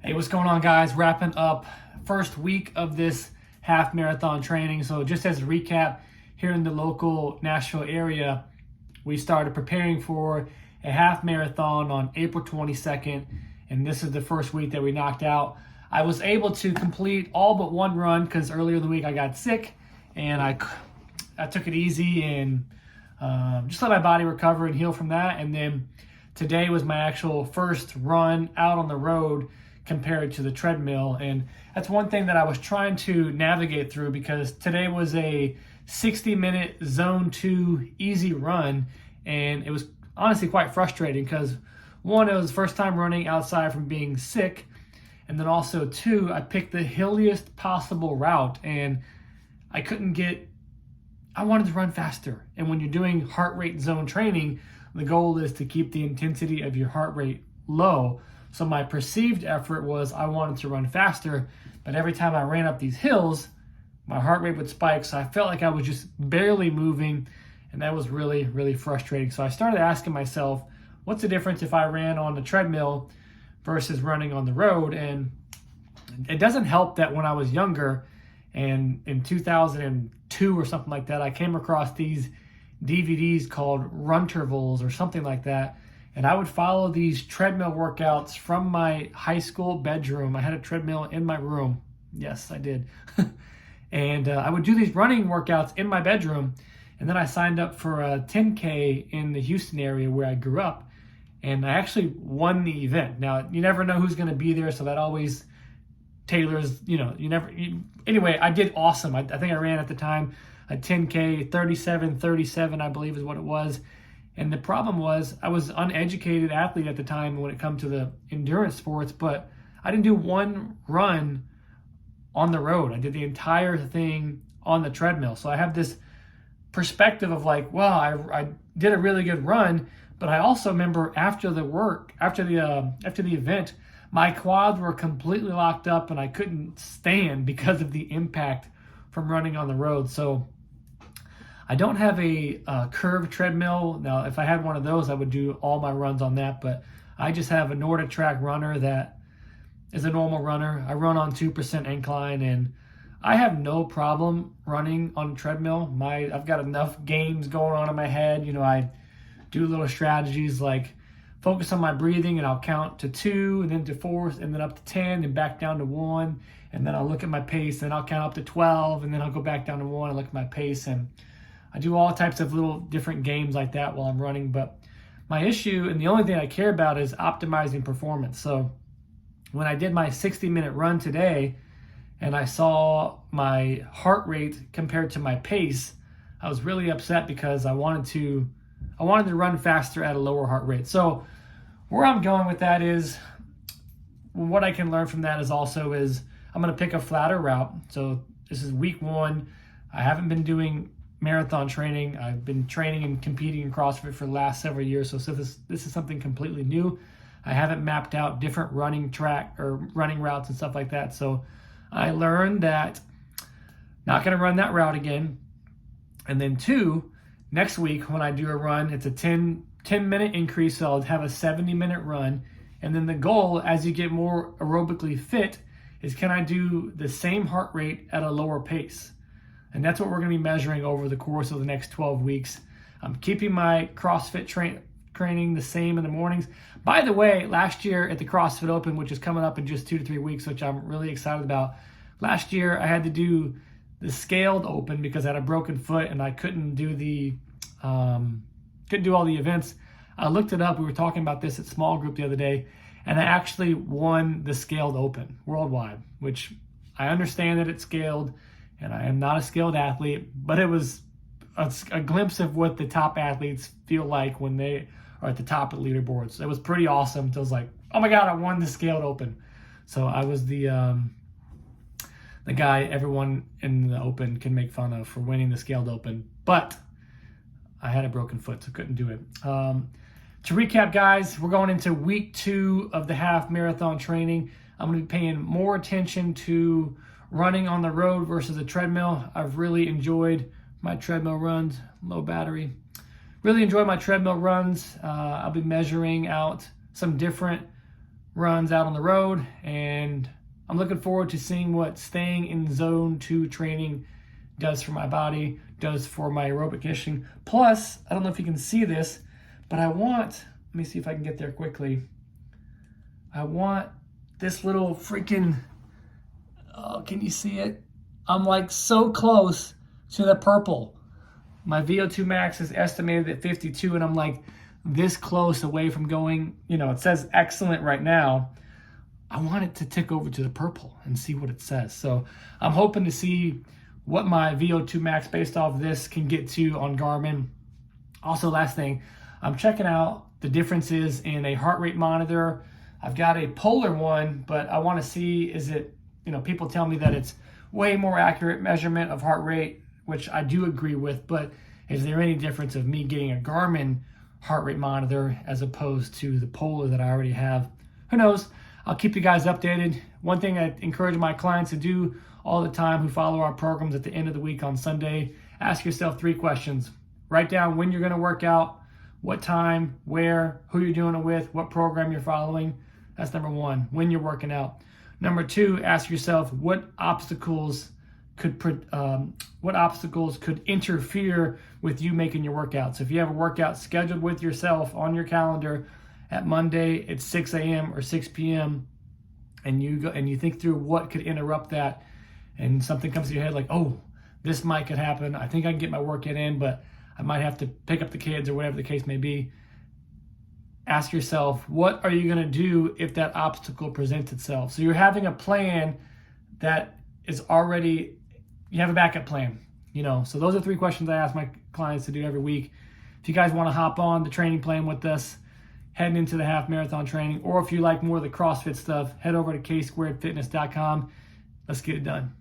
Hey, what's going on, guys? Wrapping up first week of this half marathon training. So just as a recap, here in the local Nashville area, we started preparing for a half marathon on April 22nd, and this is the first week that we knocked out. I was able to complete all but one run because earlier in the week I got sick, and I took it easy and just let my body recover and heal from that. And then today was my actual first run out on the road compared to the treadmill. And that's one thing that I was trying to navigate through, because today was a 60-minute zone 2 easy run, and it was honestly quite frustrating because one, it was the first time running outside from being sick, and then also two, I picked the hilliest possible route and I wanted to run faster. And when you're doing heart rate zone training, the goal is to keep the intensity of your heart rate low. So my perceived effort was I wanted to run faster, but every time I ran up these hills, my heart rate would spike. So I felt like I was just barely moving, and that was really, really frustrating. So I started asking myself, what's the difference if I ran on the treadmill versus running on the road? And it doesn't help that when I was younger, and in 2002 or something like that, I came across these DVDs called Runtervals or something like that. And I would follow these treadmill workouts from my high school bedroom. I had a treadmill in my room. Yes, I did. And I would do these running workouts in my bedroom. And then I signed up for a 10K in the Houston area where I grew up. And I actually won the event. Now, you never know who's going to be there, so that always tailors, anyway, I did awesome. I think I ran at the time a 10K, 37, I believe is what it was. And the problem was I was an uneducated athlete at the time when it comes to the endurance sports, but I didn't do one run on the road. I did the entire thing on the treadmill. So I have this perspective of like, well, I did a really good run, but I also remember after the event, my quads were completely locked up and I couldn't stand because of the impact from running on the road. So I don't have a curved treadmill. Now, if I had one of those, I would do all my runs on that, but I just have a Nordic Track runner that is a normal runner. I run on 2% incline, and I have no problem running on a treadmill. I've got enough games going on in my head. I do little strategies like focus on my breathing, and I'll count to 2 and then to 4 and then up to 10 and back down to 1. And then I'll look at my pace and I'll count up to 12 and then I'll go back down to 1 and look at my pace. And I do all types of little different games like that while I'm running. But my issue, and the only thing I care about, is optimizing performance. So when I did my 60-minute run today and I saw my heart rate compared to my pace, I was really upset because I wanted to run faster at a lower heart rate. So where I'm going with that is, what I can learn from that is I'm going to pick a flatter route. So this is week 1. I haven't been doing marathon training. I've been training and competing in CrossFit for the last several years. So this is something completely new. I haven't mapped out different running track or running routes and stuff like that. So I learned that not going to run that route again. And then 2, next week when I do a run, it's a 10-minute increase. So I'll have a 70-minute run. And then the goal, as you get more aerobically fit, is can I do the same heart rate at a lower pace? And that's what we're going to be measuring over the course of the next 12 weeks. I'm keeping my CrossFit training the same in the mornings. By the way, last year at the CrossFit Open, which is coming up in just 2 to 3 weeks, which I'm really excited about. Last year, I had to do the scaled open because I had a broken foot and I couldn't do all the events. I looked it up. We were talking about this at small group the other day, and I actually won the scaled open worldwide, which I understand that it's scaled, and I am not a skilled athlete, but it was a glimpse of what the top athletes feel like when they are at the top of the leaderboards. It was pretty awesome. So I was like, oh my God, I won the scaled open. So I was the guy everyone in the open can make fun of for winning the scaled open, but I had a broken foot, so couldn't do it. To recap, guys, we're going into week 2 of the half marathon training. I'm going to be paying more attention to running on the road versus a treadmill. I've really enjoyed my treadmill runs, low battery. Really enjoy my treadmill runs. I'll be measuring out some different runs out on the road, and I'm looking forward to seeing what staying in zone 2 training does for my body, does for my aerobic conditioning. Plus, I don't know if you can see this, but let me see if I can get there quickly. I want this little freaking, oh, can you see it? I'm like so close to the purple. My VO2 max is estimated at 52, and I'm like this close away from going, it says excellent right now. I want it to tick over to the purple and see what it says. So I'm hoping to see what my VO2 max based off this can get to on Garmin. Also, last thing, I'm checking out the differences in a heart rate monitor. I've got a polar one, but I want to see, is it, people tell me that it's way more accurate measurement of heart rate, which I do agree with, but is there any difference of me getting a Garmin heart rate monitor as opposed to the polar that I already have? Who knows? I'll keep you guys updated. One thing I encourage my clients to do all the time who follow our programs at the end of the week on Sunday, ask yourself 3 questions. Write down when you're going to work out, what time, where, who you're doing it with, what program you're following. That's number 1, when you're working out. Number 2, ask yourself what obstacles could interfere with you making your workout. So if you have a workout scheduled with yourself on your calendar at Monday at 6 a.m. or 6 p.m., and you think through what could interrupt that, and something comes to your head like, oh, this could happen. I think I can get my workout in, but I might have to pick up the kids or whatever the case may be. Ask yourself, what are you going to do if that obstacle presents itself? So you're having a plan that is already, you have a backup plan, So those are 3 questions I ask my clients to do every week. If you guys want to hop on the training plan with us, heading into the half marathon training, or if you like more of the CrossFit stuff, head over to ksquaredfitness.com. Let's get it done.